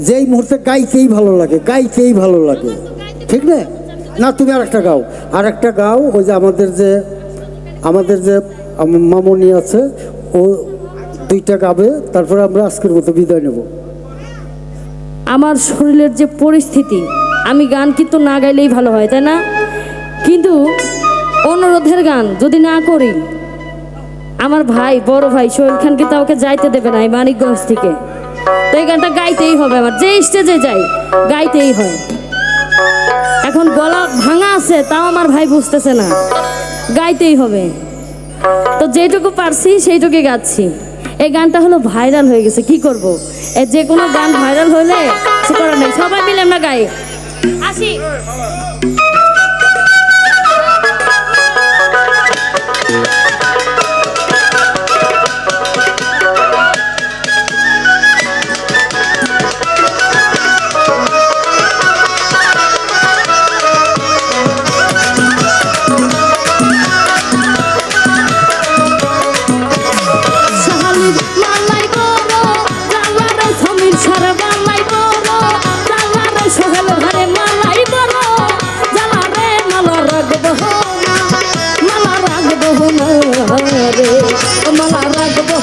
যেই মুহূর্তে গাইতেই ভালো লাগে, গাইতেই ভালো লাগে, ঠিক না? না তুমি আরেকটা গাও, আরেকটা গাও। ওই যে আমাদের যে মামনি আছে, ও দুইটা গাবে, তারপরে আমরা আজকের মতো বিদায় নেব। আমার শরীরের যে পরিস্থিতি, আমি গান কিন্তু না গাইলেই ভালো হয়, তাই না? কিন্তু অনুরোধের গান যদি না করি, আমার ভাই, বড় ভাই সোহেল খান কিন্তু আমাকে যাইতে দেবে না এই মানিকগঞ্জ থেকে। তো এই গানটা গাইতেই হবে, আমার যে স্টেজে যাই গাইতেই হয়। এখন গলা ভাঙা আছে, তাও আমার ভাই বুঝতেছে না, গাইতেই হবে। তো যেটুকু পারছি সেইটুকুই গাচ্ছি। এই গানটা হলো ভাইরাল হয়ে গেছে, কি করব? যে কোনো গান ভাইরাল হলে সে করার নেই, সবাই মিলে আমরা গাই। আসি। মালা রাখবো